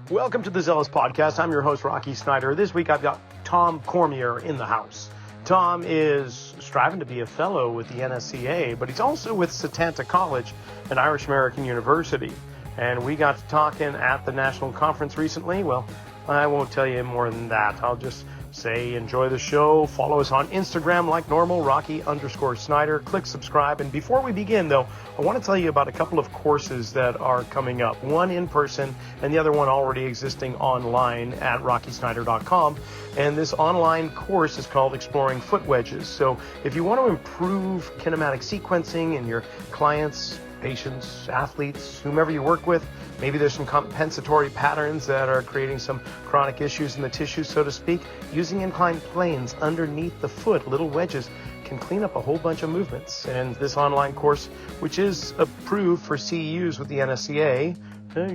Welcome to the Zelos podcast. I'm your host, Rocky Snyder. This week I've got Tom Cormier in the house. Tom is striving to be a fellow with the NSCA, but he's also with Setanta College, an Irish-American university. And we got to talking at the national conference recently. Well, I won't tell you more than that. I'll just say enjoy the show. Follow us on Instagram like normal, Rocky_Snyder. Click subscribe. And before we begin, though, I want to tell you about a couple of courses that are coming up. One in person and the other one already existing online at rockysnyder.com. And this online course is called Exploring Foot Wedges. So if you want to improve kinematic sequencing in your clients, patients, athletes, whomever you work with, maybe there's some compensatory patterns that are creating some chronic issues in the tissue, so to speak. Using inclined planes underneath the foot, little wedges, can clean up a whole bunch of movements. And this online course, which is approved for CEUs with the NSCA,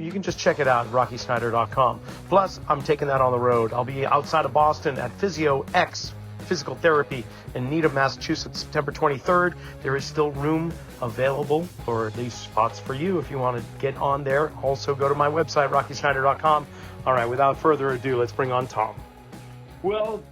you can just check it out at rockysnyder.com. Plus, I'm taking that on the road. I'll be outside of Boston at Physio X Physical Therapy in Needham, Massachusetts, September 23rd. There is still room available for these spots for you if you want to get on there. Also, go to my website, rockysnyder.com. All right, without further ado, let's bring on Tom. Well,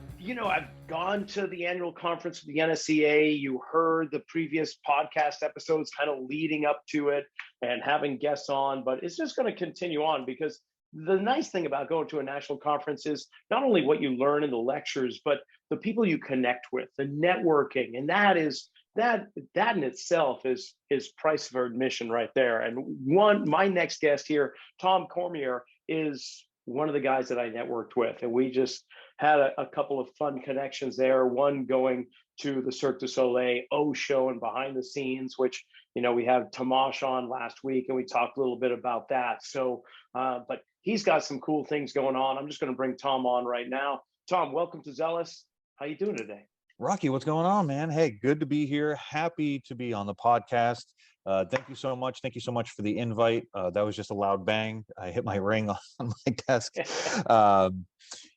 I've gone to the annual conference with the NSCA. You heard the previous podcast episodes kind of leading up to it and having guests on, but it's just going to continue on because the nice thing about going to a national conference is not only what you learn in the lectures, but the people you connect with, the networking, and that in itself is price for admission right there. And my next guest here, Tom Cormier, is one of the guys that I networked with, and we just had a couple of fun connections there. One going to the Cirque du Soleil O show and behind the scenes, which we had Tomash on last week, and we talked a little bit about that. So, but he's got some cool things going on. I'm just going to bring Tom on right now. Tom, welcome to Zelos. How you doing today? Rocky, what's going on, man? Hey, good to be here. Happy to be on the podcast. Thank you so much. Thank you so much for the invite. That was just a loud bang. I hit my ring on my desk.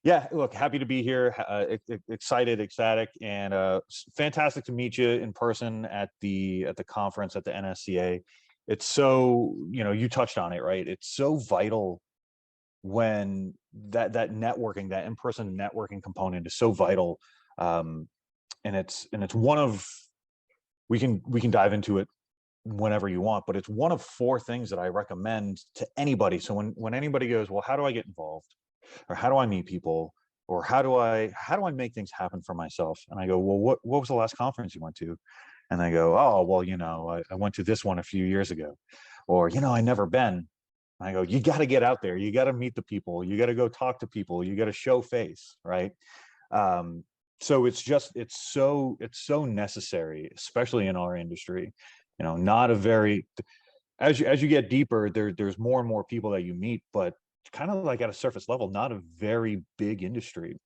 Yeah, look, happy to be here. Excited, ecstatic, and fantastic to meet you in person at the conference at the NSCA. It's so, you touched on it, right? It's so vital when that networking, that in-person networking component is so vital. And it's one of, we can dive into it whenever you want, but it's one of 4 things that I recommend to anybody. So when anybody goes, well, how do I get involved, or how do I meet people, or how do I make things happen for myself? And I go, well, what was the last conference you went to? And they go, oh, well, I went to this one a few years ago, or, I never been. And I go, you got to get out there. You got to meet the people. You got to go talk to people. You got to show face. Right. So it's so necessary, especially in our industry. Not a very, as you get deeper, there's more and more people that you meet, but kind of like at a surface level, not a very big industry.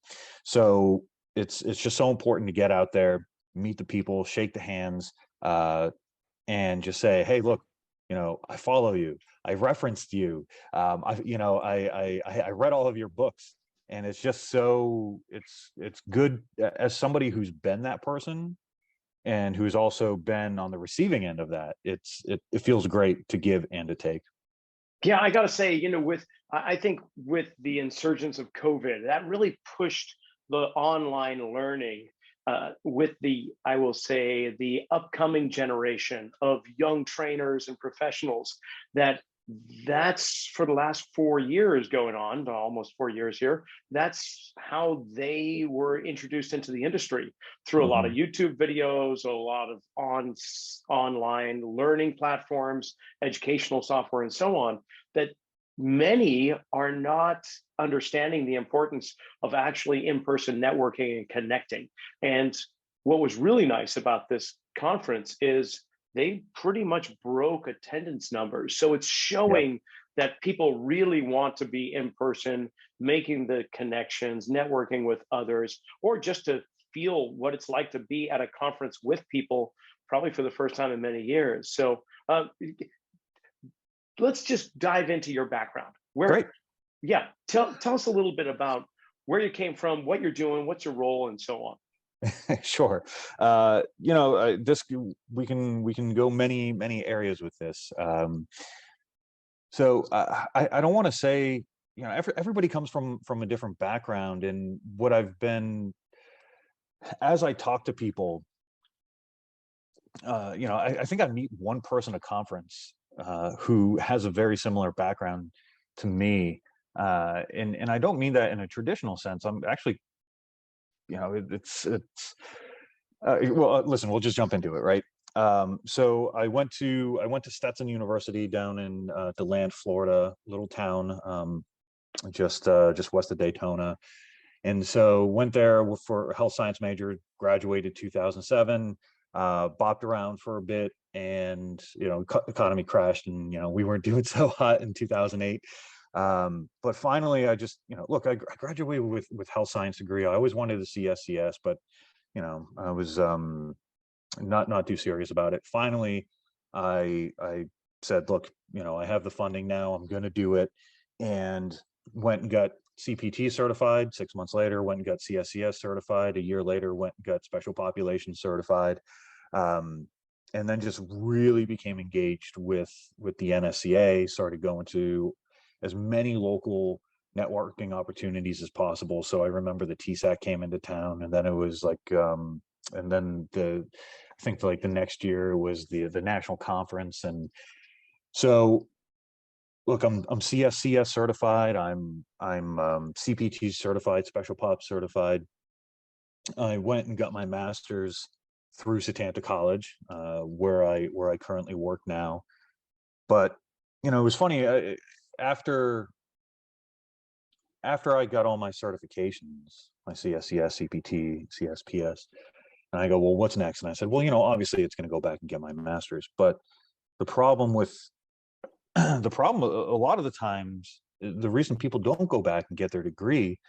So it's just so important to get out there, meet the people, shake the hands, and just say, hey, look, I follow you, I referenced you, I read all of your books. And it's just so it's good as somebody who's been that person and who's also been on the receiving end of that. It feels great to give and to take. Yeah, I got to say, I think with the insurgence of COVID, that really pushed the online learning with I will say, the upcoming generation of young trainers and professionals that's for the last 4 years going on, almost 4 years here. That's how they were introduced into the industry through a lot of YouTube videos, a lot of online learning platforms, educational software, and so on, that many are not understanding the importance of actually in-person networking and connecting. And what was really nice about this conference is they pretty much broke attendance numbers. So it's showing that people really want to be in person, making the connections, networking with others, or just to feel what it's like to be at a conference with people, probably for the first time in many years. So let's just dive into your background. Great. Yeah, tell us a little bit about where you came from, what you're doing, what's your role, and so on. Sure. This we can go many areas with this. So I don't want to say everybody comes from a different background. And what I've been, as I talk to people, I think I meet one person at conference who has a very similar background to me. And I don't mean that in a traditional sense. I'm actually, listen, we'll just jump into it, right? So I went to Stetson University down in DeLand, Florida, little town, just west of Daytona. And so went there for a health science major, graduated 2007, bopped around for a bit, and economy crashed, and we weren't doing so hot in 2008. But finally, I just look, I graduated with health science degree. I always wanted to see SCS, but I was not too serious about it. Finally, I said, look, I have the funding now. I'm going to do it, and went and got CPT certified. 6 months later, went and got CSCS certified. A year later, went and got special population certified. And then just really became engaged with the NSCA, started going to as many local networking opportunities as possible. So I remember the TSAC came into town, and then it was like, and then I think like the next year was the national conference. And so look, I'm CSCS certified. I'm CPT certified, special pop certified. I went and got my master's through Setanta College, where I currently work now. But it was funny, after I got all my certifications, my CSCS, CPT, CSPS, and I go, well, what's next? And I said, well, obviously it's going to go back and get my master's. But the problem a lot of the times, the reason people don't go back and get their degree,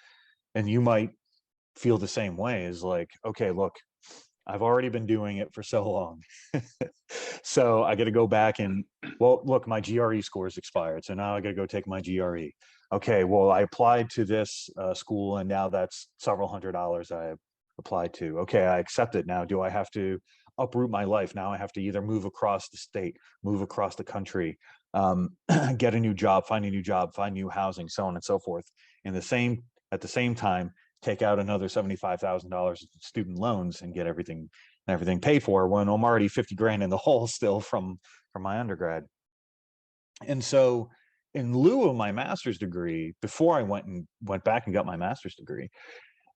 and you might feel the same way, is like, okay, look, I've already been doing it for so long. So I got to go back and, well, look, my GRE scores expired. So now I got to go take my GRE. Okay, well, I applied to this school, and now that's several $100s I applied to. Okay, I accept it. Now, do I have to uproot my life? Now I have to either move across the state, move across the country, get a new job, find a new job, find new housing, so on and so forth. And at the same time, take out another $75,000 in student loans and get everything paid for, when I'm already 50 grand in the hole still from my undergrad. And so in lieu of my master's degree, before I went back and got my master's degree,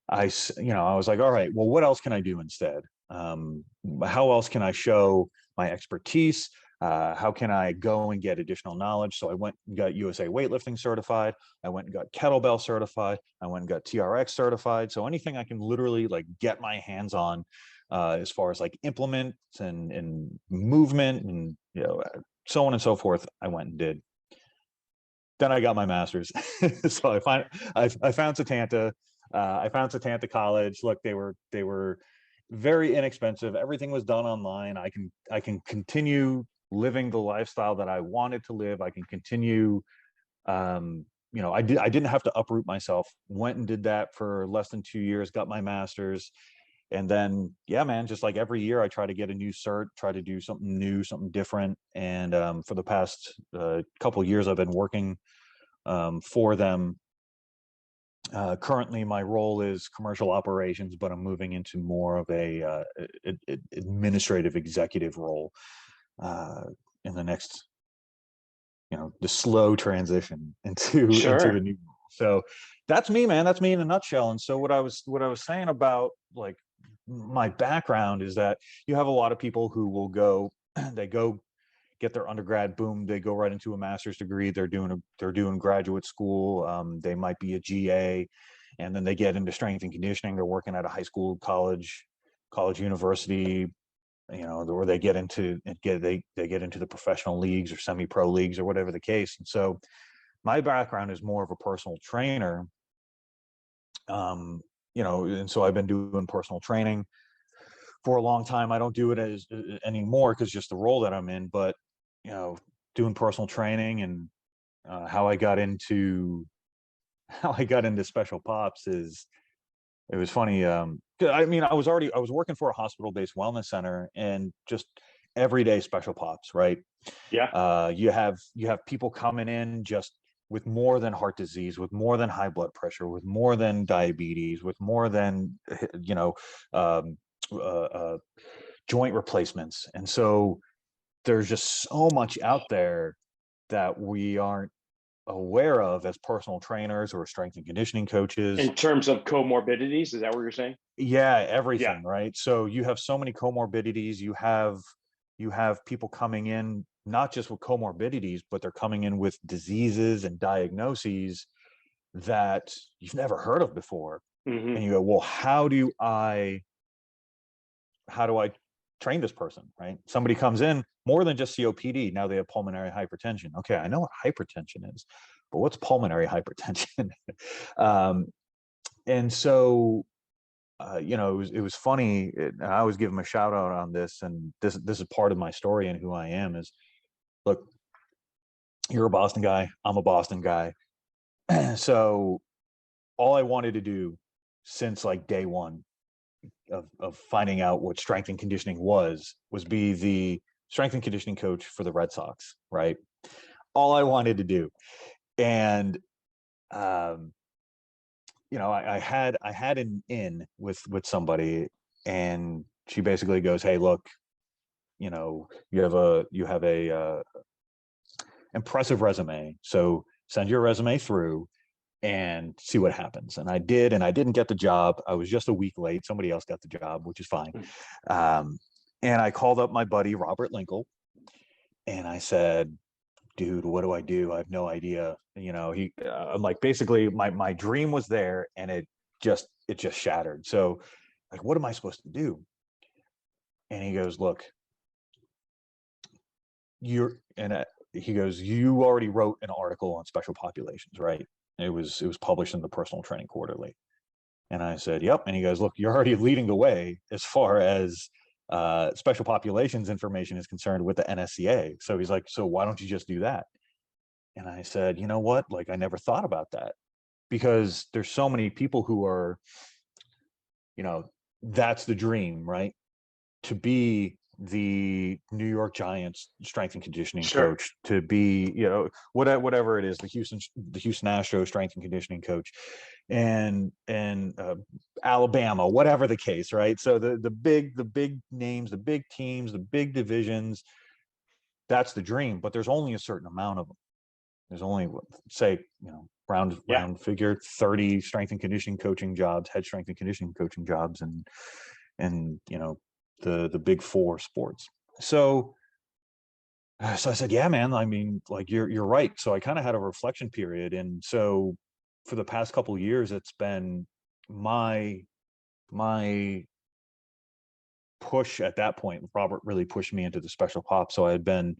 I was like, all right, well, what else can I do instead? How else can I show my expertise? How can I go and get additional knowledge? So I went and got USA weightlifting certified. I went and got kettlebell certified. I went and got TRX certified. So anything I can literally like get my hands on, as far as like implements and movement and so on and so forth, I went and did. Then I got my master's. So I found Setanta. I found Setanta College. Look, they were very inexpensive. Everything was done online. I can continue living the lifestyle that I wanted to live. I can continue. I didn't have to uproot myself. Went and did that for less than 2 years. Got my master's, and then man, just like every year, I try to get a new cert, try to do something new, something different. And for the past couple of years, I've been working for them. Currently, my role is commercial operations, but I'm moving into more of a administrative executive role in the next, the slow transition into a new role. So that's me, man. That's me in a nutshell. And so what I was saying about like my background is that you have a lot of people who will go get their undergrad, boom, they go right into a master's degree. They're doing graduate school. They might be a GA, and then they get into strength and conditioning. They're working at a high school, college, university, or they get into the professional leagues or semi-pro leagues or whatever the case. And so my background is more of a personal trainer. And so I've been doing personal training for a long time. I don't do it anymore because just the role that I'm in, but doing personal training and how I got into special pops is, it was funny. I was working for a hospital-based wellness center, and just everyday special pops, right? Yeah. You have people coming in just with more than heart disease, with more than high blood pressure, with more than diabetes, with more than, um, joint replacements. And so there's just so much out there that we aren't aware of as personal trainers or strength and conditioning coaches. In terms of comorbidities, is that what you're saying? Yeah, everything, Yeah. right? So you have so many comorbidities. You have people coming in not just with comorbidities, but they're coming in with diseases and diagnoses that you've never heard of before. Mm-hmm. And you go, well, how do I train this person, right? Somebody comes in more than just COPD. Now they have pulmonary hypertension. Okay, I know what hypertension is, but what's pulmonary hypertension? And so, it was funny. And I always give them a shout out on this, and this is part of my story and who I am. Is, look, you're a Boston guy. I'm a Boston guy. So all I wanted to do since like day one of finding out what strength and conditioning was be the strength and conditioning coach for the Red Sox, right? All I wanted to do. And I had an in with somebody, and she basically goes, hey, look, you have a impressive resume, so send your resume through and see what happens. And I did, and I didn't get the job. I was just a week late. Somebody else got the job, which is fine. And I called up my buddy, Robert Linkle, and I said, dude, what do I do? I have no idea. I'm like, basically my dream was there, and it just shattered. So like, what am I supposed to do? And he goes, look, he goes, you already wrote an article on special populations, right? It was published in the Personal Training Quarterly. And I said, yep. And he goes, look, you're already leading the way as far as special populations information is concerned with the NSCA. So he's like, so why don't you just do that? And I said, you know what? Like, I never thought about that, because there's so many people who are, that's the dream, right? To be the New York Giants strength and conditioning coach, to be, whatever it is, the Houston Astros strength and conditioning coach, and Alabama, whatever the case, right? So the big names, the big teams, the big divisions, that's the dream. But there's only a certain amount of them. There's only, say, round figure 30 strength and conditioning coaching jobs, head strength and conditioning coaching jobs, and the big four sports. So I said, yeah, man, I mean, like, you're right. So I kind of had a reflection period. And so for the past couple of years, it's been my push at that point. Robert really pushed me into the special pop. So I had been,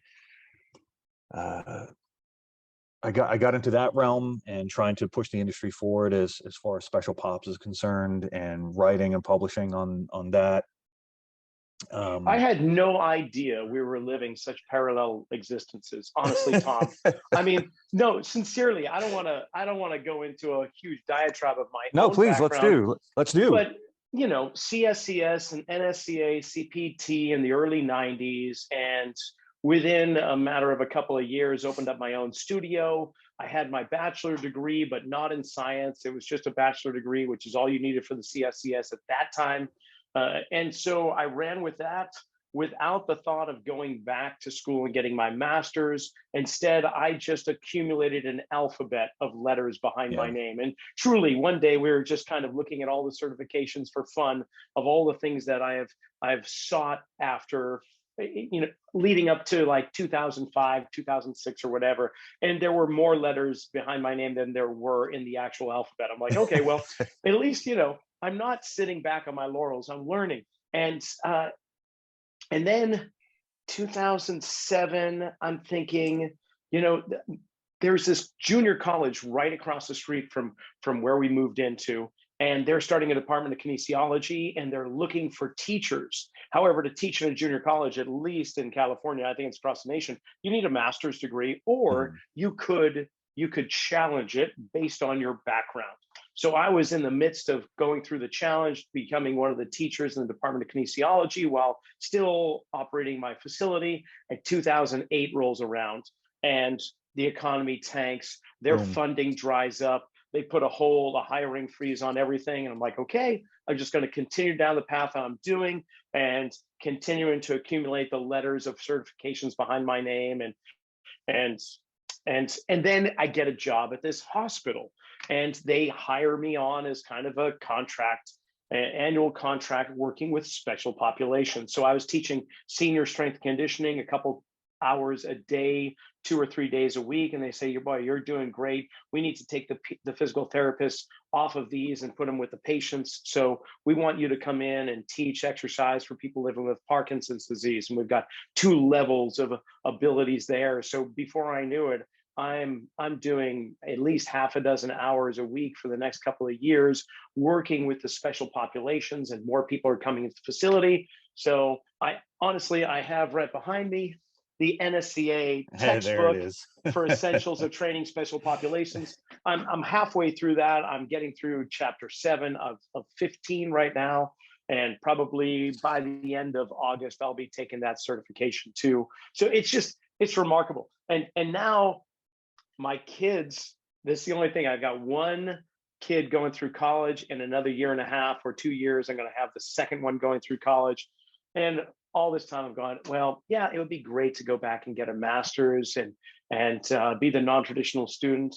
I got into that realm and trying to push the industry forward as far as special pops is concerned, and writing and publishing on that. I had no idea we were living such parallel existences, honestly, Tom. I mean, no, sincerely, I don't want to go into a huge diatribe of my own please, background. let's do. But CSCS and NSCA, CPT in the early 90s, and within a matter of a couple of years, opened up my own studio. I had my bachelor degree, but not in science. It was just a bachelor degree, which is all you needed for the CSCS at that time. And so I ran with that without the thought of going back to school and getting my master's. Instead, I just accumulated an alphabet of letters behind my name. And truly, one day we were just kind of looking at all the certifications for fun of all the things that I've sought after, leading up to like 2005, 2006 or whatever. And there were more letters behind my name than there were in the actual alphabet. I'm like, okay, well, at least, I'm not sitting back on my laurels. I'm learning. And then 2007, I'm thinking, there's this junior college right across the street from where we moved into, and they're starting a department of kinesiology, and they're looking for teachers. However, to teach in a junior college, at least in California, I think it's across the nation, you need a master's degree, or you could challenge it based on your background. So I was in the midst of going through the challenge, becoming one of the teachers in the Department of Kinesiology while still operating my facility. And 2008 rolls around, and the economy tanks, their Boom. funding dries up, they put a hiring freeze on everything. And I'm like, okay, I'm just going to continue down the path I'm doing and continuing to accumulate the letters of certifications behind my name. And and then I get a job at this hospital, and they hire me on as kind of a contract, annual contract, working with special populations. So I was teaching senior strength conditioning a couple hours a day, 2 or 3 days a week, and they say, "Your boy, you're doing great. We need to take the physical therapists off of these and put them with the patients. So we want you to come in and teach exercise for people living with Parkinson's disease." And we've got 2 levels of abilities there. So before I knew it, I'm doing at least half a dozen hours a week for the next couple of years, working with the special populations, and more people are coming into the facility. So I have right behind me the NSCA Hey, there it textbook is. for essentials of training special populations. I'm halfway through that. I'm getting through chapter 7 of 15 right now. And probably by the end of August, I'll be taking that certification too. So it's remarkable. And now my kids, this is the only thing. I've got one kid going through college. In another year and a half or 2 years, I'm going to have the second one going through college. And all this time I'm going, well, yeah, it would be great to go back and get a master's and be the non-traditional student.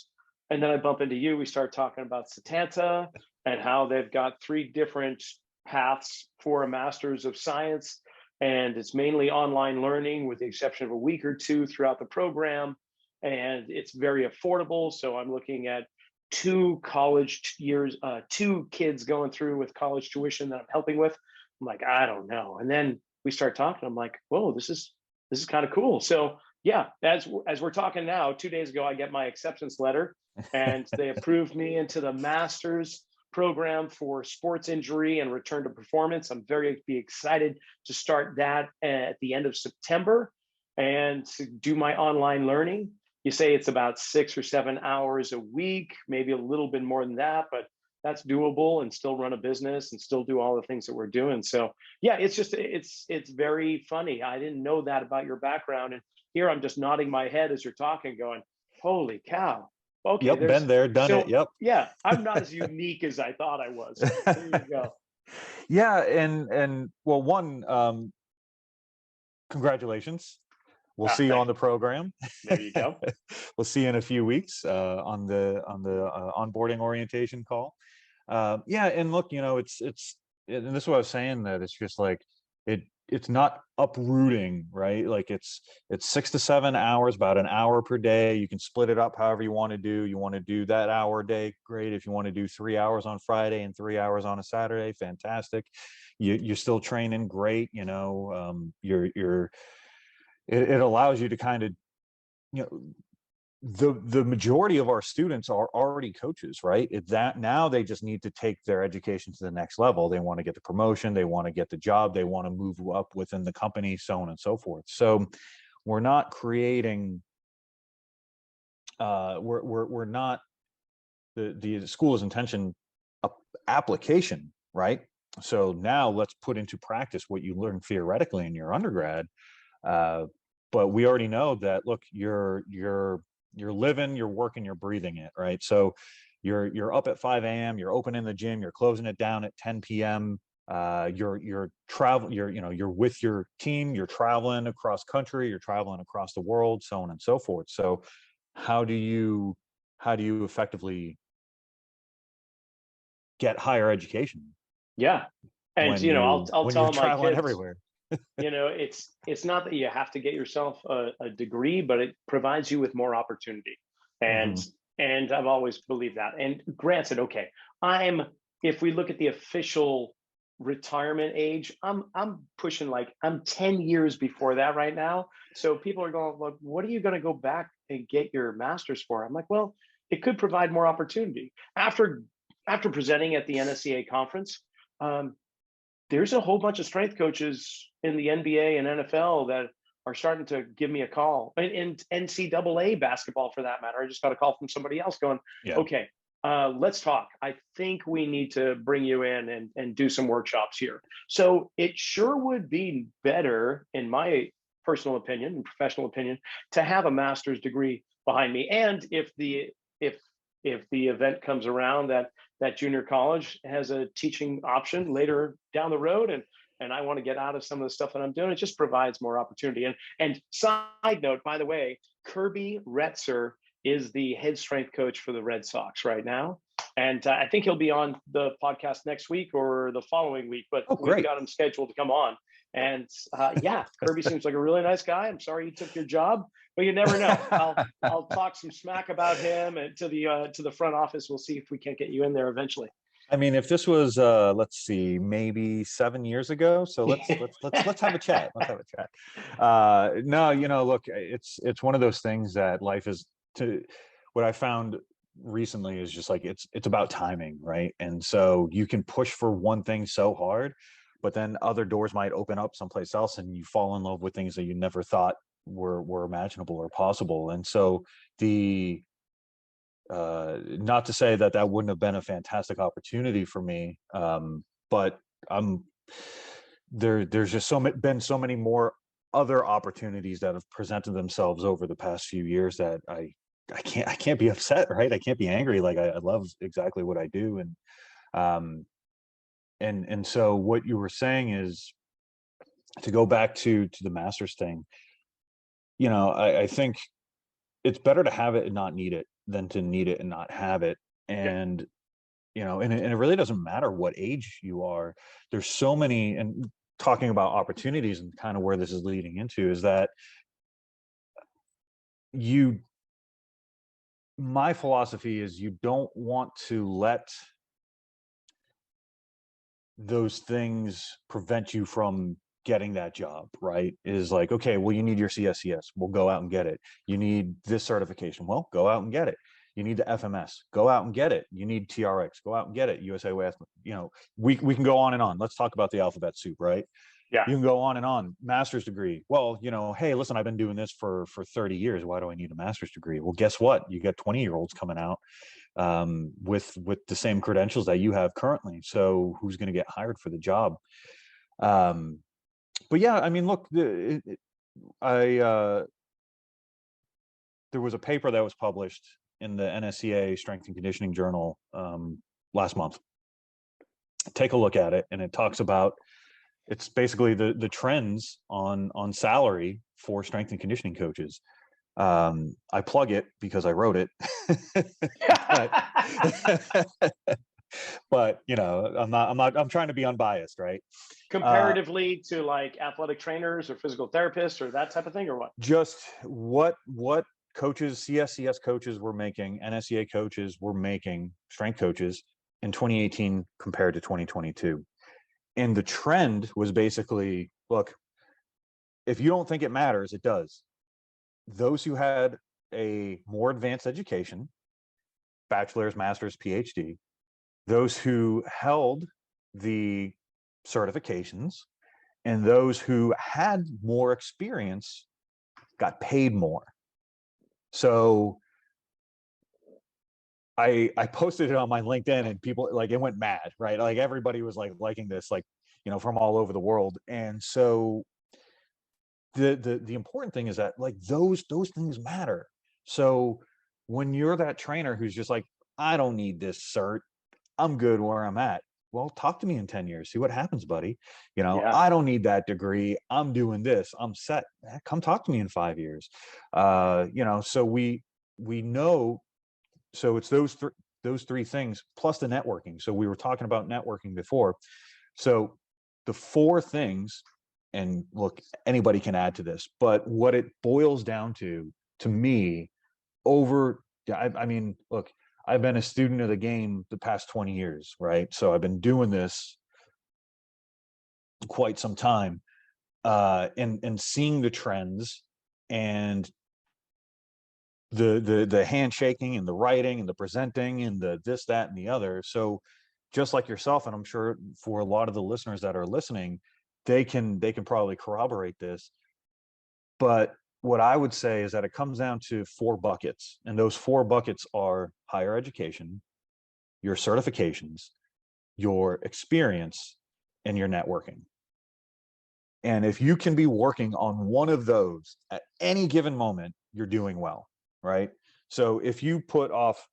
And then I bump into you. We start talking about Setanta and how they've got 3 different paths for a master's of science. And it's mainly online learning with the exception of a week or 2 throughout the program. And it's very affordable. So I'm looking at 2 college years, 2 kids going through with college tuition that I'm helping with. I'm like, I don't know. And then we start talking. I'm like, whoa, this is kind of cool. So yeah, as we're talking now, 2 days ago, I get my acceptance letter, and they approved me into the master's program for sports injury and return to performance. I'm very excited to start that at the end of September and to do my online learning. You say it's about 6 or 7 hours a week, maybe a little bit more than that, but that's doable, and still run a business and still do all the things that we're doing. So yeah, it's very funny. I didn't know that about your background. And here I'm just nodding my head as you're talking, going, holy cow. Okay, Yep, been there, done it. Yep. Yeah, I'm not as unique as I thought I was. So there you go. Yeah, and well, one, congratulations. We'll see you on the program. There you go. We'll see you in a few weeks on the onboarding orientation call. Yeah, and look, it's and this is what I was saying, that it's just like it's not uprooting, right? Like it's 6 to 7 hours, about an hour per day. You can split it up however you want to do. You want to do that hour a day, great. If you want to do 3 hours on Friday and 3 hours on a Saturday, fantastic. You're still training, great. It allows you to kind of, the majority of our students are already coaches, right? It's that now they just need to take their education to the next level. They want to get the promotion, they want to get the job, they want to move up within the company, so on and so forth. So we're not creating, we're not the school's intention application, right? So now let's put into practice what you learned theoretically in your undergrad. But we already know that, look, you're living, you're working, you're breathing it, right? So you're up at 5 a.m., you're opening the gym, you're closing it down at 10 p.m. You're traveling, you're with your team, you're traveling across country, you're traveling across the world, so on and so forth. So how do you effectively get higher education? Yeah. And I'll tell my kids everywhere. It's not that you have to get yourself a degree, but it provides you with more opportunity. And and I've always believed that. And granted, okay, if we look at the official retirement age, I'm pushing, like, I'm 10 years before that right now. So people are going, look, what are you going to go back and get your master's for? I'm like, well, it could provide more opportunity. After presenting at the NSCA conference, there's a whole bunch of strength coaches in the NBA and NFL that are starting to give me a call, and NCAA basketball for that matter. I just got a call from somebody else going, okay, let's talk. I think we need to bring you in and do some workshops here. So it sure would be better, in my personal opinion and professional opinion, to have a master's degree. behind me. And if the event comes around that junior college has a teaching option later down the road, and I want to get out of some of the stuff that I'm doing, it just provides more opportunity. And side note, by the way, Kirby Retzer is the head strength coach for the Red Sox right now. And I think he'll be on the podcast next week or the following week, but we've got him scheduled to come on. And yeah, Kirby seems like a really nice guy. I'm sorry he took your job, but you never know. I'll talk some smack about him and to the front office. We'll see if we can't get you in there eventually. I mean, if this was let's see, maybe 7 years ago, so let's have a chat. Let's have a chat. No, look, it's one of those things that life is. What I found recently is just like it's about timing, right? And so you can push for one thing so hard, but then other doors might open up someplace else, and you fall in love with things that you never thought were imaginable or possible. And so not to say that wouldn't have been a fantastic opportunity for me, but there's just been so many more other opportunities that have presented themselves over the past few years that I can't be upset, right? I can't be angry. Like I love exactly what I do. And so what you were saying is, to go back to the master's thing, I think it's better to have it and not need it than to need it and not have it. And, and it really doesn't matter what age you are. There's so many, and talking about opportunities and kind of where this is leading into is that my philosophy is you don't want to let those things prevent you from getting that job, right? Is like, okay, well, you need your CSCS, we'll go out and get it. You need this certification, well, go out and get it. You need the FMS, go out and get it. You need TRX, go out and get it. USA Way, we can go on and on. Let's talk about the alphabet soup, right? Yeah. You can go on and on. Master's degree. Well, hey, listen, I've been doing this for 30 years. Why do I need a master's degree? Well, guess what? You got 20-year-olds coming out with the same credentials that you have currently. So who's going to get hired for the job? But yeah, I mean, look, there was a paper that was published in the NSCA Strength and Conditioning Journal last month. Take a look at it, and it talks about, it's basically the trends on salary for strength and conditioning coaches. I plug it because I wrote it. But I'm trying to be unbiased, right? Comparatively to like athletic trainers or physical therapists or that type of thing, or what? Just what coaches, CSCS coaches were making, NSCA coaches were making, strength coaches in 2018 compared to 2022. And the trend was basically, look, if you don't think it matters, it does. Those who had a more advanced education, bachelor's, master's, PhD, those who held the certifications, and those who had more experience got paid more. So I posted it on my LinkedIn, and people, like, it went mad, right? Like everybody was like liking this, like, from all over the world. And so the important thing is that, like, those things matter. So when you're that trainer who's just like, I don't need this cert, I'm good where I'm at. Well, talk to me in 10 years, see what happens, buddy. I don't need that degree, I'm doing this, I'm set. Come talk to me in 5 years. So we know. So it's those three things plus the networking. So we were talking about networking before. So the four things, and look, anybody can add to this, but what it boils down to me, I mean, look, I've been a student of the game the past 20 years, right? So I've been doing this quite some time, and seeing the trends, and the handshaking and the writing and the presenting and the this, that, and the other. So just like yourself, and I'm sure for a lot of the listeners that are listening, they can probably corroborate this. But what I would say is that it comes down to 4 buckets, and those 4 buckets are higher education, your certifications, your experience, and your networking. And if you can be working on one of those at any given moment, you're doing well, right? So if you put off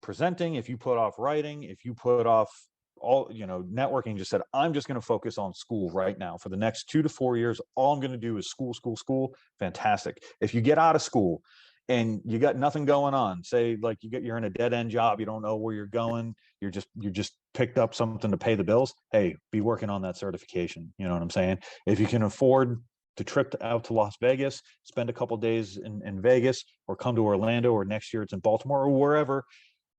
presenting, if you put off writing, if you put off all, networking, just said, I'm just going to focus on school right now for the next 2 to 4 years. All I'm going to do is school, school, school. Fantastic. If you get out of school and you got nothing going on, say like you're in a dead end job, you don't know where you're going, you just picked up something to pay the bills. Hey, be working on that certification. You know what I'm saying? If you can afford to trip out to Las Vegas, spend a couple days in Vegas, or come to Orlando, or next year it's in Baltimore or wherever,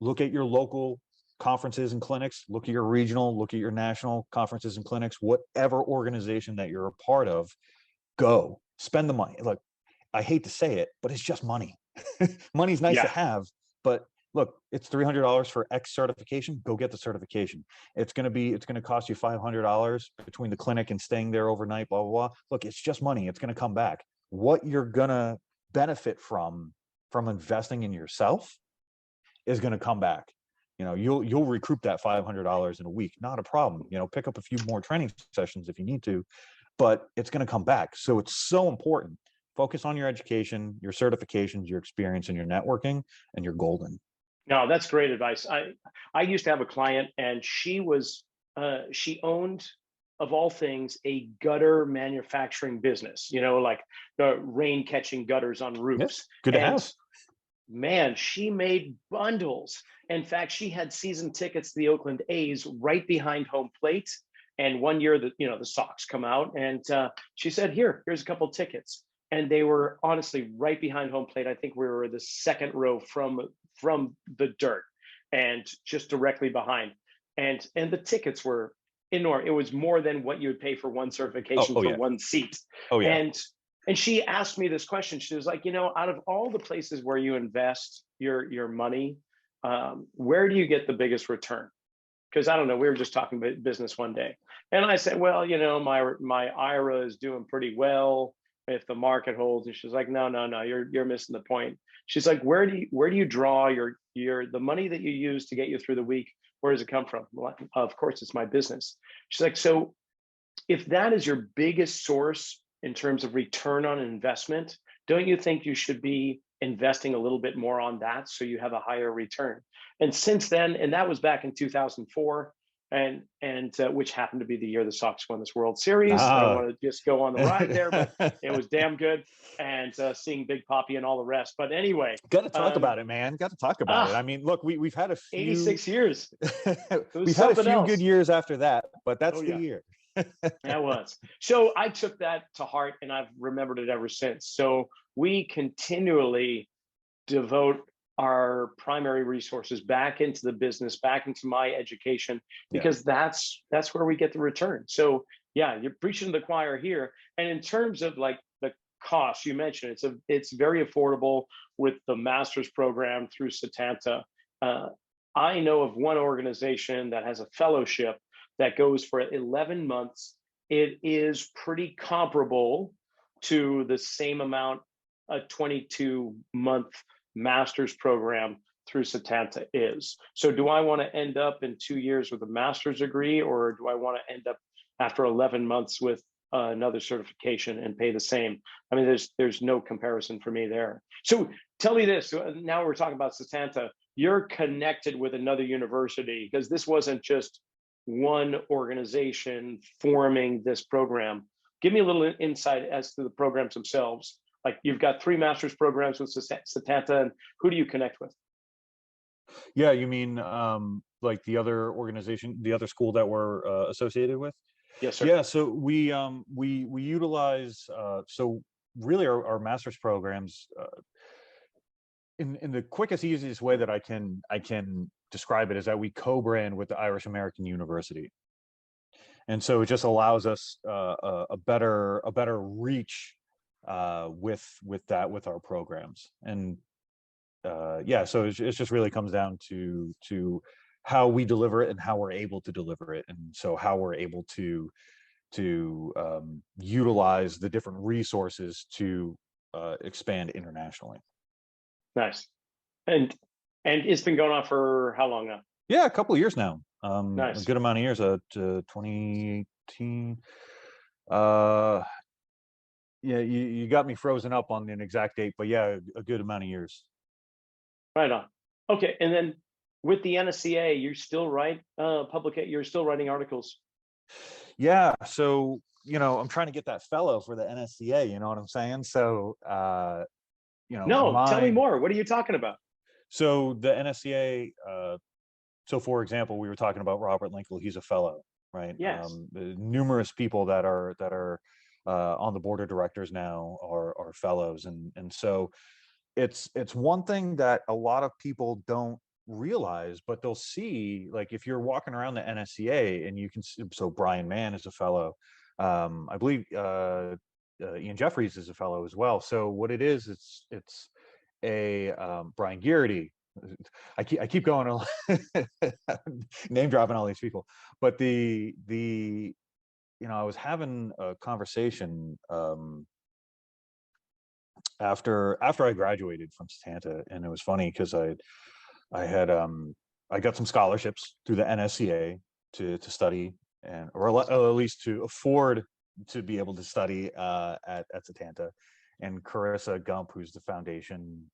look at your local conferences and clinics, look at your regional, look at your national conferences and clinics, whatever organization that you're a part of, go spend the money. Look, I hate to say it, but it's just money. Money's nice to have, but look, it's $300 for X certification. Go get the certification. It's going to cost you $500 between the clinic and staying there overnight, blah, blah, blah. Look, it's just money. It's going to come back. What you're going to benefit from investing in yourself is going to come back. You'll recoup that $500 in a week. Not a problem. Pick up a few more training sessions if you need to, but it's going to come back. So it's so important. Focus on your education, your certifications, your experience, and your networking, and you're golden. No, that's great advice. I used to have a client, and she owned, of all things, a gutter manufacturing business, like the rain catching gutters on roofs. Yes, good to have. Man, she made bundles. In fact, she had season tickets to the Oakland A's right behind home plate. And one year, the Sox come out, and she said, here's a couple tickets. And they were honestly right behind home plate. I think we were the second row from the dirt, and just directly behind. And the tickets were enormous. It was more than what you would pay for one certification for one seat. Oh yeah. And she asked me this question. She was like, out of all the places where you invest your money, where do you get the biggest return? Because I don't know, we were just talking about business one day. And I said, well, my IRA is doing pretty well if the market holds. And she's like, no, you're missing the point. She's like, where do you draw the money that you use to get you through the week? Where does it come from? Well, of course, it's my business. She's like, so if that is your biggest source in terms of return on investment, don't you think you should be investing a little bit more on that so you have a higher return? And since then, and that was back in 2004, and which happened to be the year the Sox won this World Series. I don't want to just go on the ride there, but it was damn good. And seeing Big Papi and all the rest. But anyway, got to talk about it, man. Got to talk about it. I mean, look, we've had a few 86 years. We've had a few good years after that, but that's the year. That was. So I took that to heart, and I've remembered it ever since. So we continually devote our primary resources back into the business, back into my education, because that's where we get the return. So yeah, you're preaching to the choir here. And in terms of like the cost, you mentioned it's very affordable with the master's program through Setanta. I know of one organization that has a fellowship that goes for 11 months. It is pretty comparable to the same amount a 22-month master's program through Setanta is. So do I want to end up in 2 years with a master's degree, or do I want to end up after 11 months with another certification and pay the same? I mean, there's no comparison for me there. So tell me this, now we're talking about Setanta, you're connected with another university, because this wasn't just one organization forming this program. Give me a little insight as to the programs themselves. Like, you've got 3 master's programs with Setanta, and who do you connect with? Yeah, you mean like the other organization, the other school that we're associated with? Yes, sir. Yeah, so we utilize so really our master's programs in the quickest, easiest way that I can describe it is that we co-brand with the Irish American University, and so it just allows us a better reach with our programs. And yeah, so it just really comes down to how we deliver it and how we're able to deliver it, and so how we're able to utilize the different resources to expand internationally. Nice. And it's been going on for how long now? Yeah, a couple of years now. Nice. A good amount of years. 2018. Yeah, you got me frozen up on an exact date, but yeah, a good amount of years. Right on. Okay, and then with the NSCA, you still write you're still writing articles. Yeah. So, I'm trying to get that fellow for the NSCA, you know what I'm saying? So, No, tell me more. What are you talking about? so the NSCA, so for example, we were talking about Robert Linkle, he's a fellow, right? Yes. Numerous people that are on the board of directors now are fellows. And so it's one thing that a lot of people don't realize, but they'll see, like if you're walking around the NSCA and you can see, so Brian Mann is a fellow. I believe Ian Jeffries is a fellow as well. So what it is, it's a Brian Garrity. I keep going name dropping all these people, but I was having a conversation after I graduated from Setanta, and it was funny because I got some scholarships through the NSCA to study, and or at least to afford to be able to study at Setanta. And Carissa Gump, who's the foundation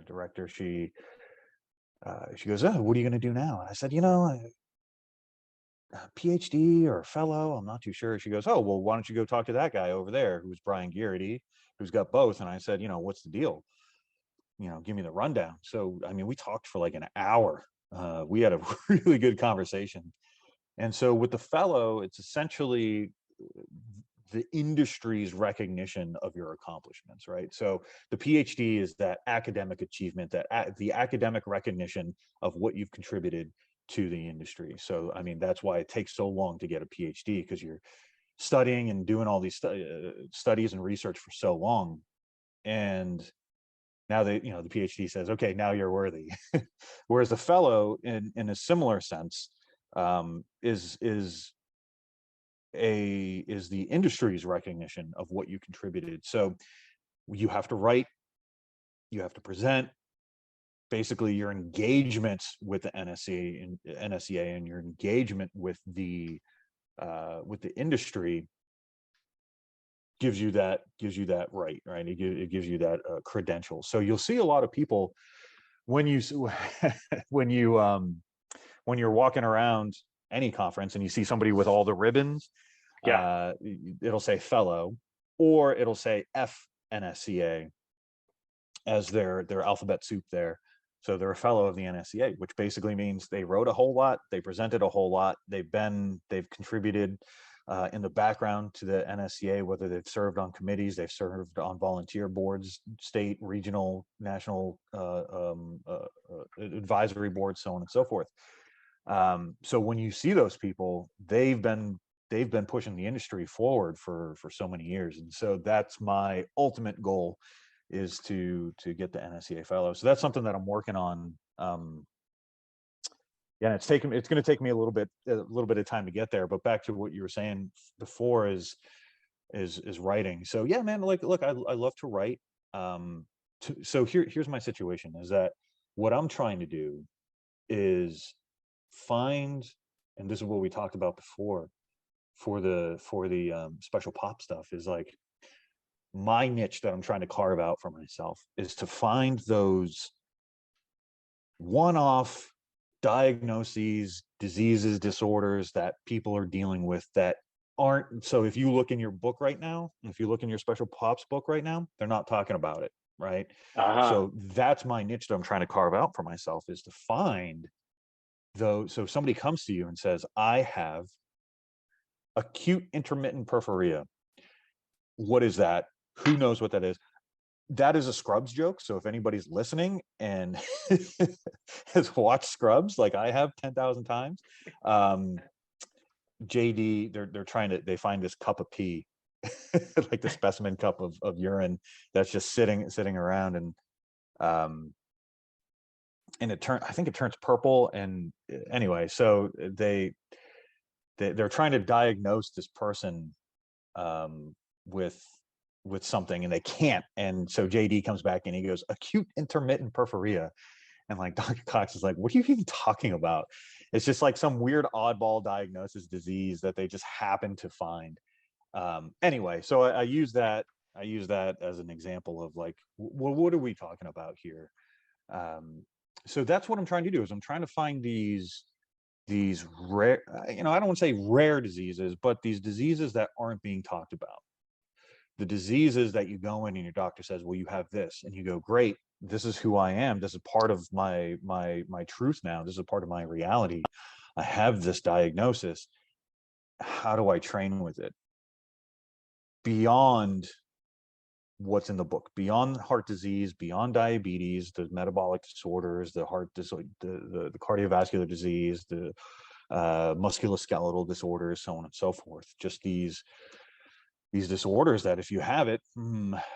director, she goes, "Oh, what are you going to do now?" And I said, PhD or fellow, I'm not too sure. She goes, "Oh, well, why don't you go talk to that guy over there who's Brian Garrity, who's got both?" And I said, "What's the deal? Give me the rundown." So, I mean, we talked for like an hour. We had a really good conversation. And so with the fellow, it's essentially the industry's recognition of your accomplishments, right? So the PhD is that academic achievement, the academic recognition of what you've contributed to the industry. So, I mean, that's why it takes so long to get a PhD, because you're studying and doing all these studies and research for so long. And now the PhD says, okay, now you're worthy. Whereas the fellow, in a similar sense, is the industry's recognition of what you contributed. So you have to write, you have to present. Basically, your engagement with the NSCA and your engagement with the industry gives you that right. It gives you that credential. So you'll see a lot of people when you when you when you're walking around any conference and you see somebody with all the ribbons. Yeah. It'll say fellow, or it'll say FNSCA as their alphabet soup there. So they're a fellow of the NSCA, which basically means they wrote a whole lot, they presented a whole lot, they've contributed in the background to the NSCA, whether they've served on committees, they've served on volunteer boards, state, regional, national advisory boards, so on and so forth. So when you see those people, they've been pushing the industry forward for so many years. And so that's my ultimate goal, is to get the NSCA fellow. So that's something that I'm working on. Yeah, it's going to take me a little bit of time to get there. But back to what you were saying before is writing. So yeah, man, look, I love to write. So here's my situation, is that what I'm trying to do is find, and this is what we talked about before, for the special pop stuff, is like my niche that I'm trying to carve out for myself is to find those one-off diagnoses, diseases, disorders that people are dealing with that aren't. So if you look in your book right now, if you look in your special pops book right now, they're not talking about it, right? So that's my niche that I'm trying to carve out for myself, is to find those. So if somebody comes to you and says, I have acute intermittent porphyria, what is that? Who knows what that is? That is a Scrubs joke. So if anybody's listening and has watched Scrubs, like I have 10,000 times, JD, they find this cup of pee, like the specimen cup of urine that's just sitting around, and I think it turns purple. And anyway, so they're trying to diagnose this person with something, and they can't. And so JD comes back and he goes, acute intermittent porphyria. And like Dr. Cox is like, what are you even talking about? It's just like some weird oddball diagnosis disease that they just happen to find. Anyway, so I use that as an example of like, well, what are we talking about here? So that's what I'm trying to do, is I'm trying to find these rare, I don't want to say rare diseases, but these diseases that aren't being talked about. The diseases that you go in and your doctor says, well, you have this, and you go, great, this is who I am. This is part of my truth now. This is a part of my reality. I have this diagnosis. How do I train with it? Beyond what's in the book, beyond heart disease, beyond diabetes, the metabolic disorders, the the cardiovascular disease, the musculoskeletal disorders, so on and so forth. Just these disorders that if you have it,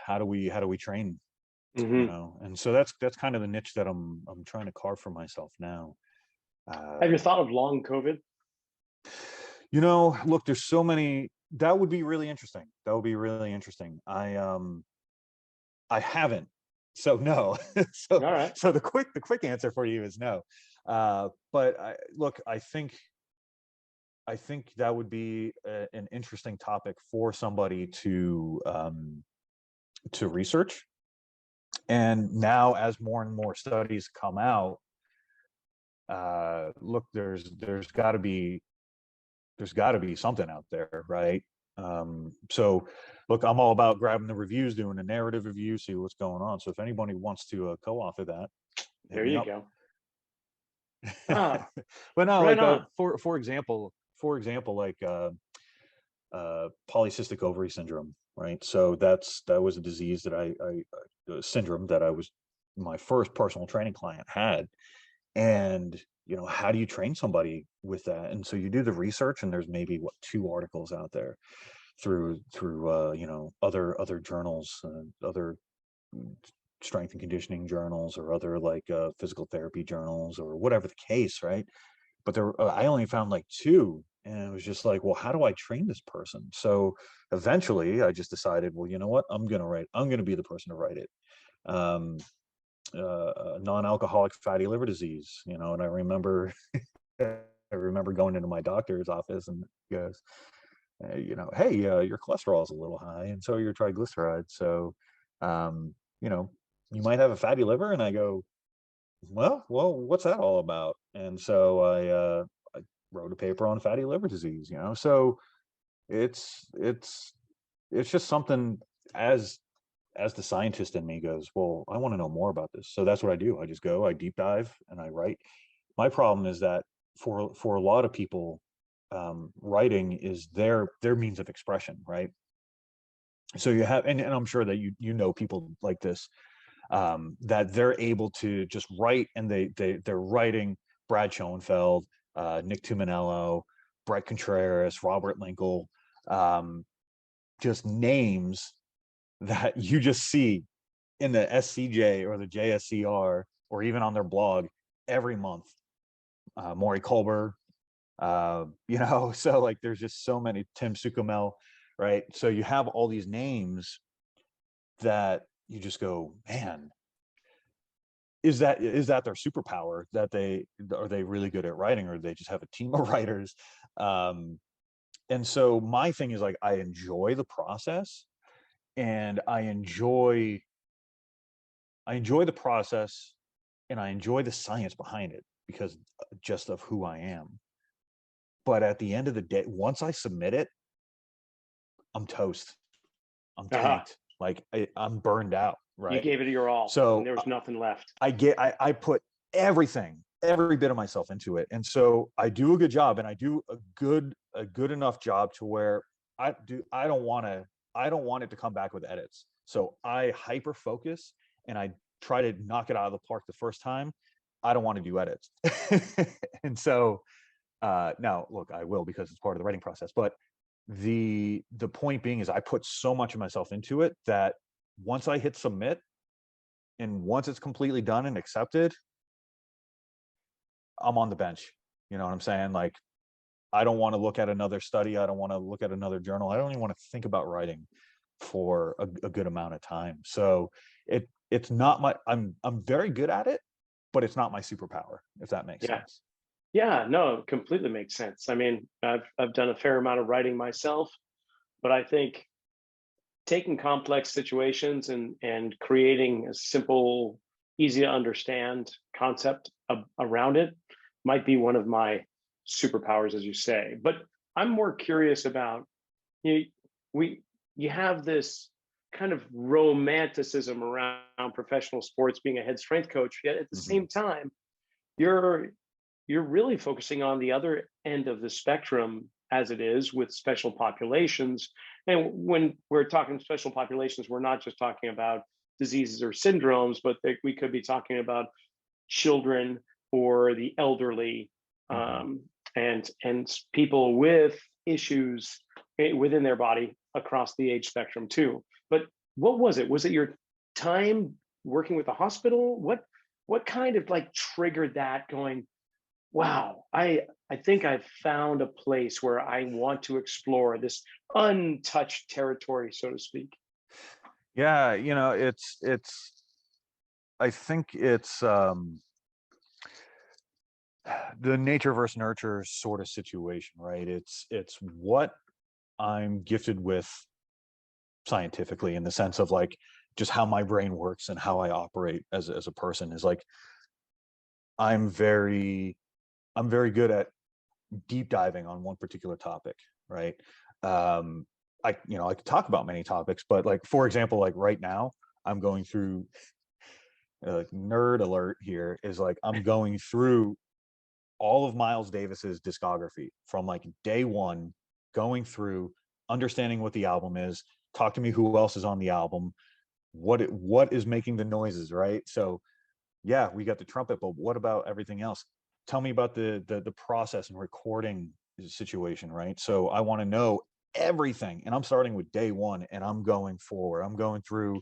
how do we train? And so that's kind of the niche that I'm trying to carve for myself now. Have you thought of long COVID? Look, there's so many. That would be really interesting. I haven't, so no. So, all right. So the quick answer for you is no. But I think that would be an interesting topic for somebody to research. And now, as more and more studies come out, look, there's got to be something out there, right? So look, I'm all about grabbing the reviews, doing a narrative review, see what's going on. So if anybody wants to co-author that, there you go. But no, right like on. For example, like polycystic ovary syndrome, right? So that was a disease that a syndrome that my first personal training client had. And how do you train somebody with that? And so you do the research, and there's maybe 2 articles out there through other journals, other strength and conditioning journals, or other like physical therapy journals, or whatever the case, right? But I only found like 2, and it was just like, well, how do I train this person? So eventually I just decided, well, you know what, I'm gonna be the person to write it. Non-alcoholic fatty liver disease, and I remember going into my doctor's office, and he goes, hey, your cholesterol is a little high, and so your triglycerides, so you might have a fatty liver. And I go, well, what's that all about? And so I wrote a paper on fatty liver disease. So it's just something, as the scientist in me goes, well, I want to know more about this. So that's what I do. I just go, I deep dive, and I write. My problem is that for a lot of people, writing is their means of expression, right? So you have, and I'm sure that people like this, that they're able to just write, and they're writing Brad Schoenfeld, Nick Tuminello, Brett Contreras, Robert Linkle, just names that you just see in the SCJ or the JSCR, or even on their blog every month. Maury Kolber, so like there's just so many, Tim Sukumel, right? So you have all these names that you just go, man, is that their superpower? That are they really good at writing, or they just have a team of writers? And so my thing is, like, I enjoy the process, and I enjoy the process, and I enjoy the science behind it, because just of who I am. But at the end of the day, once I submit it, I'm toast. I'm tanked. Like I'm burned out. Right. You gave it your all. So and there was nothing left. I put every bit of myself into it. And so I do a good job, and I do a good enough job to where I don't want it to come back with edits. So I hyper focus, and I try to knock it out of the park the first time. I don't want to do edits. And so now, look, I will, because it's part of the writing process. But the point being is, I put so much of myself into it that once I hit submit, and once it's completely done and accepted, I'm on the bench. You know what I'm saying? Like, I don't want to look at another study. I don't want to look at another journal. I don't even want to think about writing for a good amount of time. So it's not my, I'm very good at it, but it's not my superpower, if that makes sense. Yeah, no, it completely makes sense. I mean, I've done a fair amount of writing myself, but I think taking complex situations and creating a simple easy to understand concept around it might be one of my superpowers, as you say. But I'm more curious about, you we you have this kind of romanticism around professional sports being a head strength coach, yet at the Mhm. same time you're you're really focusing on the other end of the spectrum, as it is with special populations. And when we're talking special populations, we're not just talking about diseases or syndromes, but we could be talking about children or the elderly, Mhm. um, and people with issues within their body across the age spectrum too. But what was it? Was it your time working with the hospital? What kind of like triggered that going, wow, I think I've found a place where I want to explore this untouched territory, so to speak. Yeah, I think it's the nature versus nurture sort of situation, right? It's what I'm gifted with scientifically, in the sense of like just how my brain works and how I operate as a person, is like I'm very I'm very good at deep diving on one particular topic, right? Um, I could talk about many topics, but like for example, like right now, I'm going through nerd alert here is like I'm going through all of Miles Davis's discography from like day one, going through, understanding what the album is. Talk to me who else is on the album, what is making the noises, right? So yeah, we got the trumpet, but what about everything else? Tell me about the process and recording situation, right? So I want to know everything, and I'm starting with day one, and I'm going forward. I'm going through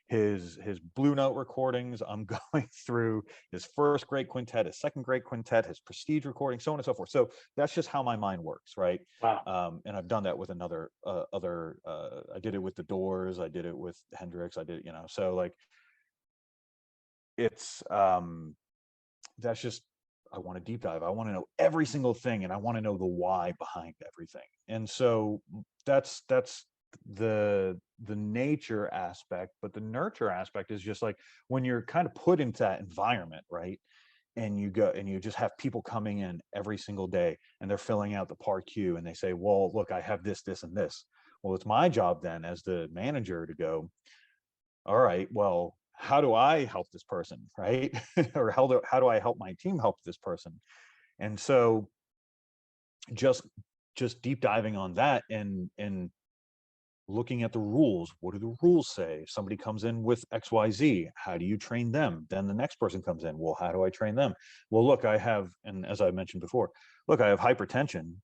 his Blue Note recordings. I'm going through his first great quintet, his second great quintet, his Prestige recording, so on and so forth. So that's just how my mind works, right? Wow. And I've done that with I did it with the Doors, I did it with Hendrix, I did, so like it's that's just, I want to deep dive. I want to know every single thing, and I want to know the why behind everything. And so that's the nature aspect, but the nurture aspect is just like when you're kind of put into that environment, right? And you go and you just have people coming in every single day, and they're filling out the par queue, and they say, well, look, I have this, this, and this. Well, it's my job then as the manager to go, all right, well, how do I help this person, right? Or how do I help my team help this person? And so just just deep diving on that, and looking at the rules. What do the rules say? If somebody comes in with XYZ, how do you train them? Then the next person comes in, well, how do I train them? Well, look, I have, and as I mentioned before, look, I have hypertension,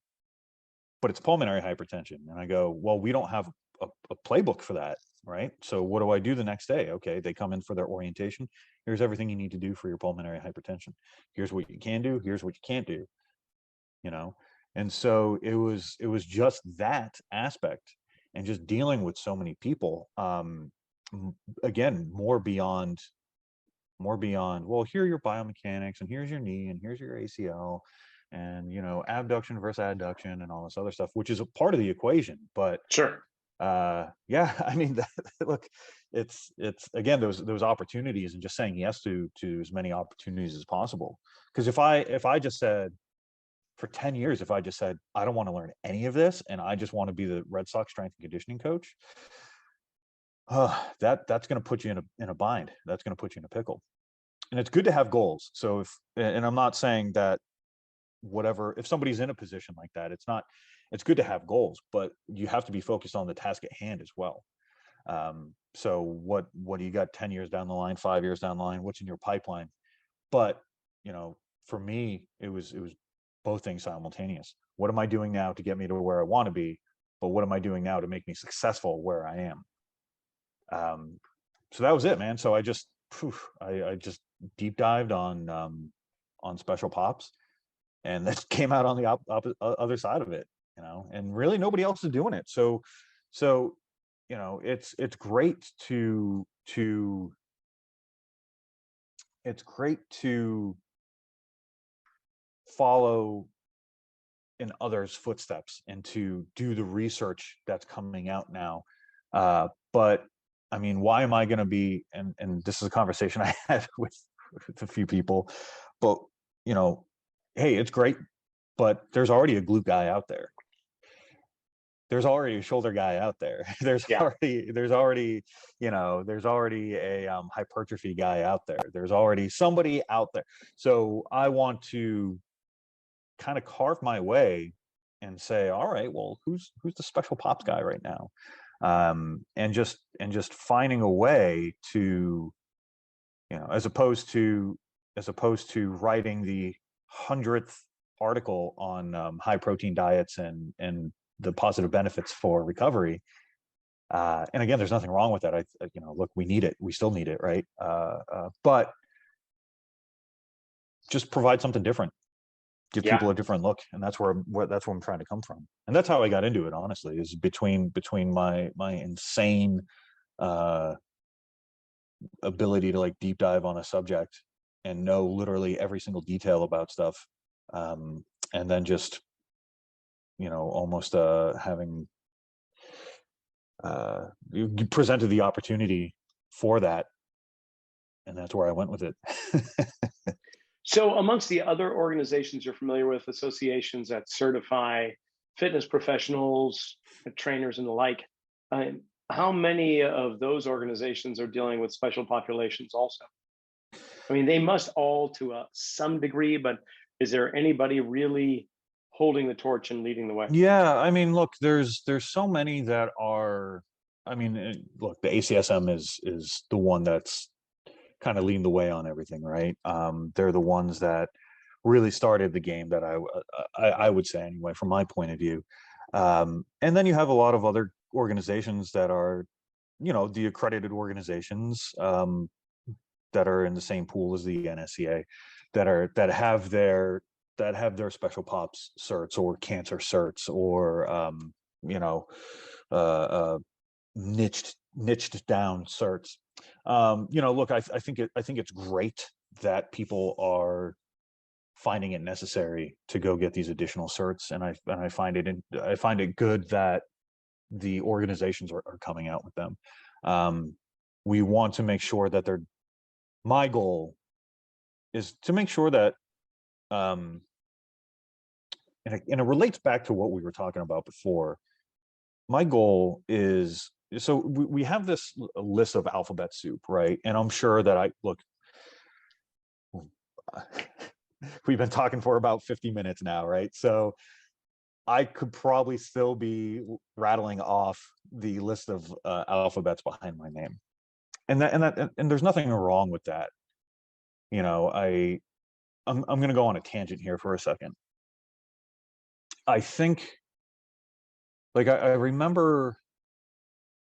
but it's pulmonary hypertension. And I go, well, we don't have a playbook for that, right? So what do I do the next day? Okay, they come in for their orientation. Here's everything you need to do for your pulmonary hypertension. Here's what you can do. Here's what you can't do. You know, and so it was just that aspect, and just dealing with so many people. Again, more beyond. Well, here are your biomechanics, and here's your knee, and here's your ACL, and abduction versus adduction and all this other stuff, which is a part of the equation. But Sure. yeah, I mean, look, it's again those opportunities, and just saying yes to as many opportunities as possible. Because if I just said, for 10 years, if I just said I don't want to learn any of this, and I just want to be the Red Sox strength and conditioning coach, that's going to put you in a bind. That's going to put you in a pickle. And it's good to have goals. So and I'm not saying that, whatever, if somebody's in a position like that, it's good to have goals, but you have to be focused on the task at hand as well. So what do you got 10 years down the line, 5 years down the line? What's in your pipeline? But for me, it was both things simultaneous. What am I doing now to get me to where I want to be? But what am I doing now to make me successful where I am? So that was it, man. So I just deep dived on special pops, and that came out on the other side of it, and really nobody else is doing it. So it's great to follow in others' footsteps, and to do the research that's coming out now. But I mean, why am I going to be, and this is a conversation I had with a few people, but hey, it's great, but there's already a glute guy out there. There's already a shoulder guy out there. There's Yeah. already a hypertrophy guy out there. There's already somebody out there. So I want to kind of carve my way and say, all right, well, who's the special pops guy right now? And just finding a way to, as opposed to writing the 100th article on high protein diets and the positive benefits for recovery. And again, there's nothing wrong with that. Look, we need it. We still need it, right? But just provide something different. Give Yeah. people a different look, and that's where I'm trying to come from. And that's how I got into it. Honestly, is between my insane ability to like deep dive on a subject and know literally every single detail about stuff, and then just almost having you presented the opportunity for that, and that's where I went with it. So amongst the other organizations you're familiar with, associations that certify fitness professionals, trainers and the like, how many of those organizations are dealing with special populations also? I mean, they must all to some degree, but is there anybody really holding the torch and leading the way? Yeah, I mean, look, there's so many that are. I mean, look, the ACSM is the one that's kind of leading the way on everything, right? They're the ones that really started the game, that I would say anyway, from my point of view. And then you have a lot of other organizations that are, the accredited organizations that are in the same pool as the NSCA, that have their special pops certs or cancer certs, or niched down certs. Look, I think it's great that people are finding it necessary to go get these additional certs, and I find it good that the organizations are coming out with them. We want to make sure that my goal is to make sure that, and it relates back to what we were talking about before. My goal is, so we have this list of alphabet soup, right? And I'm sure that we've been talking for about 50 minutes now, right? So I could probably still be rattling off the list of alphabets behind my name, and there's nothing wrong with that. I'm going to go on a tangent here for a second. I think, like, I remember,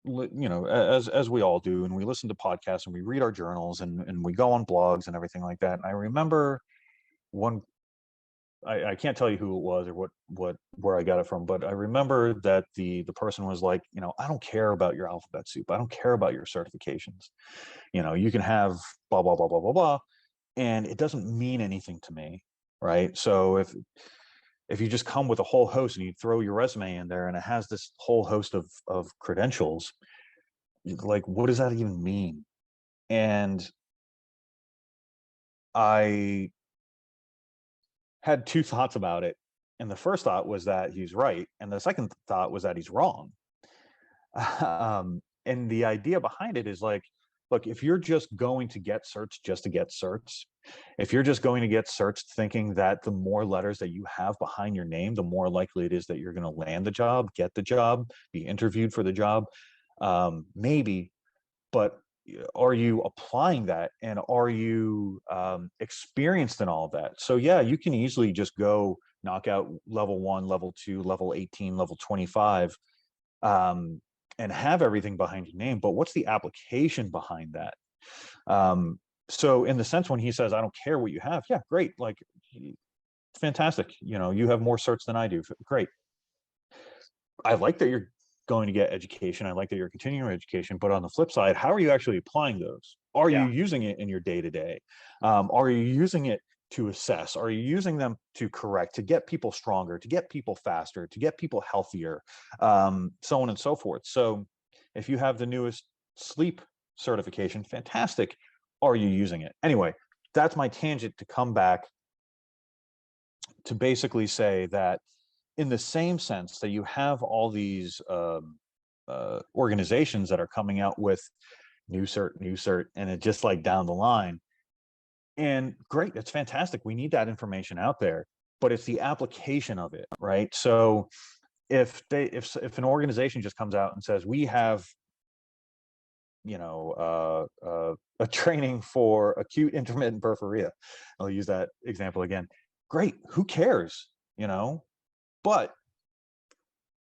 as we all do, and we listen to podcasts and we read our journals and we go on blogs and everything like that. And I remember one, I can't tell you who it was or where I got it from, but I remember that the person was like, I don't care about your alphabet soup. I don't care about your certifications. You can have blah, blah, blah, blah, blah, blah, and it doesn't mean anything to me. Right. So if you just come with a whole host and you throw your resume in there and it has this whole host of credentials, like, what does that even mean? And I had two thoughts about it. And the first thought was that he's right. And the second thought was that he's wrong. And the idea behind it is like, look, if you're just going to get certs just to get certs, if you're just going to get certs thinking that the more letters that you have behind your name, the more likely it is that you're going to land the job, get the job, be interviewed for the job, maybe, but are you applying that, and are you experienced in all of that? So yeah, you can easily just go knock out level 1, level 2, level 18, level 25, and have everything behind your name, but what's the application behind that? So in the sense, when he says, I don't care what you have, yeah, great, like, fantastic, you have more certs than I do, great. I like that you're going to get education. I like that you're continuing education, but on the flip side, how are you actually applying those? Are you using it in your day-to-day? Are you using it to assess? Are you using them to correct, to get people stronger, to get people faster, to get people healthier, so on and so forth? So if you have the newest sleep certification. Fantastic. Are you using it? Anyway, that's my tangent to come back to basically say that in the same sense that you have all these organizations that are coming out with new cert, and it's just like down the line. And great, that's fantastic. We need that information out there, but it's the application of it, right? So if an organization just comes out and says, we have, a training for acute intermittent porphyria, I'll use that example again. Great, who cares, But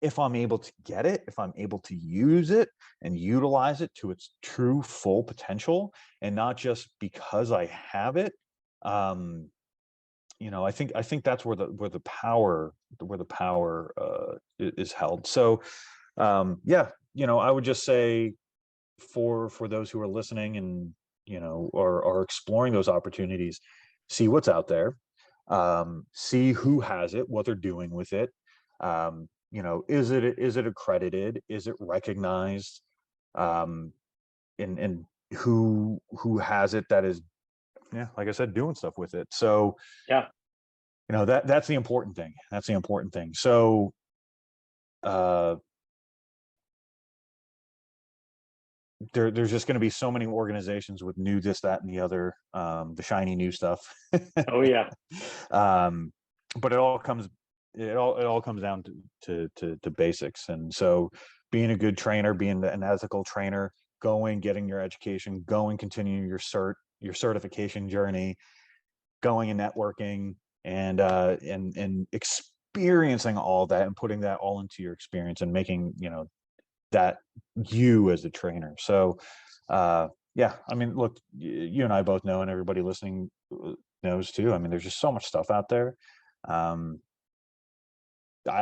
if I'm able to get it, if I'm able to use it and utilize it to its true full potential, and not just because I have it, I think that's where the power is held. So, I would just say for those who are listening and are exploring those opportunities, see what's out there, see who has it, what they're doing with it. Is it accredited? Is it recognized? And who has it that is, like I said, doing stuff with it. So yeah, that's the important thing. That's the important thing. So there's just going to be so many organizations with new this, that, and the other, the shiny new stuff. Oh yeah. But it all comes down to basics. And so being a good trainer, being an ethical trainer, getting your education, continuing your certification journey, going and networking, and experiencing all that, and putting that all into your experience, and making that you as a trainer. So look, you and I both know, and everybody listening knows too. I mean, there's just so much stuff out there. I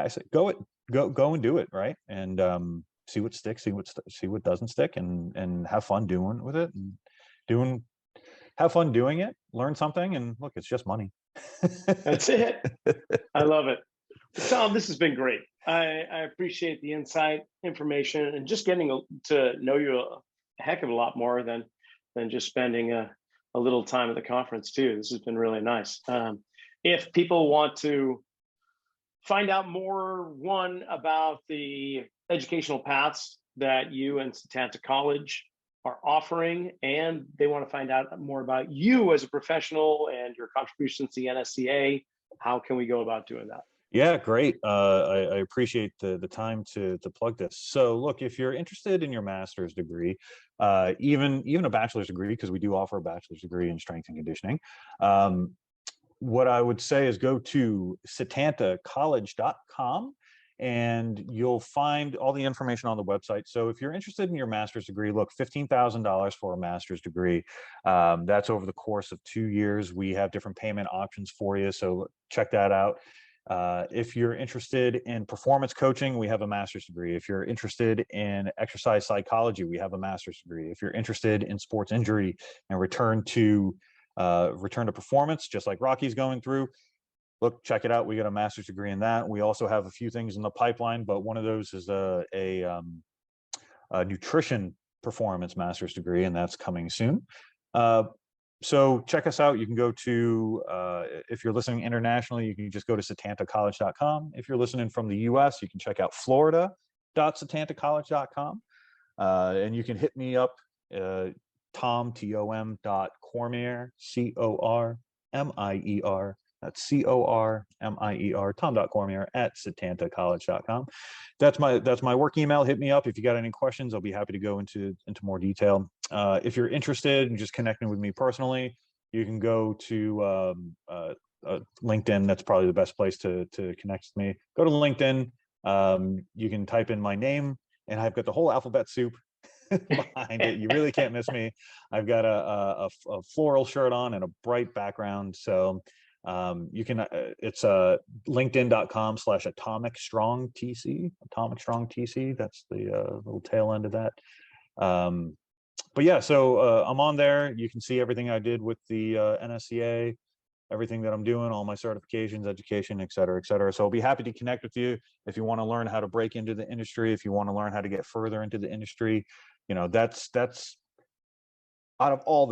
say go and do it, right? And see what sticks, see what doesn't stick, and have fun doing with it, and have fun doing it, learn something, and look, it's just money. That's it. I love it. Tom, this has been great. I appreciate the insight, information, and just getting to know you a heck of a lot more than just spending a little time at the conference too. This has been really nice. If people want to find out more, one, about the educational paths that you and Setanta College are offering, and they want to find out more about you as a professional and your contributions to the NSCA, how can we go about doing that? Yeah, great. I appreciate the time to plug this. So look, if you're interested in your master's degree, even a bachelor's degree, because we do offer a bachelor's degree in strength and conditioning, what I would say is go to setantacollege.com, and you'll find all the information on the website. So if you're interested in your master's degree, look, $15,000 for a master's degree. That's over the course of 2 years. We have different payment options for you, so check that out. If you're interested in performance coaching, we have a master's degree. If you're interested in exercise psychology, we have a master's degree. If you're interested in sports injury and return to performance, just like Rocky's going through, look, check it out. We got a master's degree in that. We also have a few things in the pipeline, but one of those is a nutrition performance master's degree, and that's coming soon. So check us out. You can go to, if you're listening internationally, you can just go to setantacollege.com. If you're listening from the US, you can check out florida.setantacollege.com. And you can hit me up, Tom, Tom.Cormier, Cormier. That's Cormier, Tom.Cormier at setantacollege.com. That's my work email. Hit me up if you got any questions. I'll be happy to go into more detail. If you're interested in just connecting with me personally, you can go to LinkedIn. That's probably the best place to connect with me. Go to LinkedIn. You can type in my name, and I've got the whole alphabet soup behind it. You really can't miss me. I've got a floral shirt on and a bright background. So you can, it's linkedin.com/atomicstrongtc. That's the little tail end of that. But yeah, so I'm on there. You can see everything I did with the NSCA, everything that I'm doing, all my certifications, education, et cetera, et cetera. So I'll be happy to connect with you if you want to learn how to break into the industry, if you want to learn how to get further into the industry. That's out of all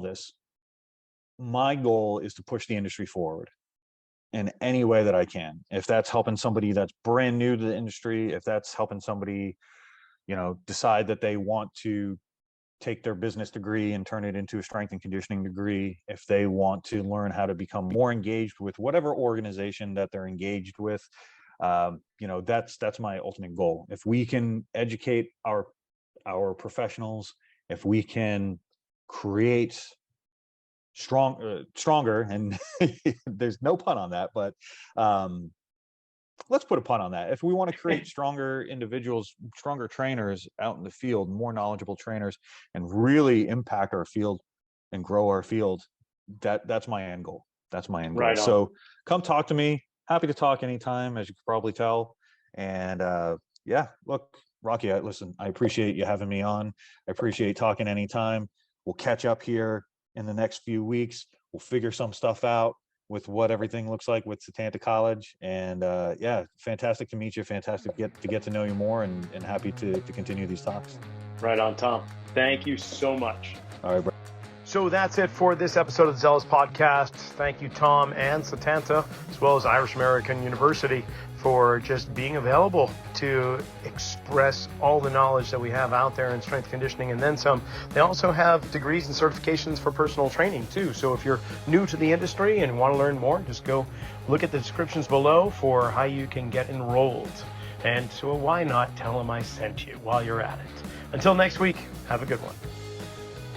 this, my goal is to push the industry forward in any way that I can. If that's helping somebody that's brand new to the industry, if that's helping somebody, decide that they want to take their business degree and turn it into a strength and conditioning degree, if they want to learn how to become more engaged with whatever organization that they're engaged with, that's my ultimate goal. If we can educate our professionals, if we can create stronger, and there's no pun on that, but let's put a pun on that. If we want to create stronger individuals, stronger trainers out in the field, more knowledgeable trainers, and really impact our field and grow our field, that's my end goal. That's my end goal. Right on. So come talk to me. Happy to talk anytime, as you can probably tell. And look, Rocky, listen, I appreciate you having me on. I appreciate talking anytime. We'll catch up here in the next few weeks. We'll figure some stuff out with what everything looks like with Setanta College. And fantastic to meet you. Fantastic to get to know you more, and happy to continue these talks. Right on, Tom. Thank you so much. All right, bro. So that's it for this episode of the Zelos podcast. Thank you, Tom and Setanta, as well as Irish American University, for just being available to express all the knowledge that we have out there in strength conditioning and then some. They also have degrees and certifications for personal training too. So if you're new to the industry and want to learn more, just go look at the descriptions below for how you can get enrolled. And so why not tell them I sent you while you're at it. Until next week, have a good one.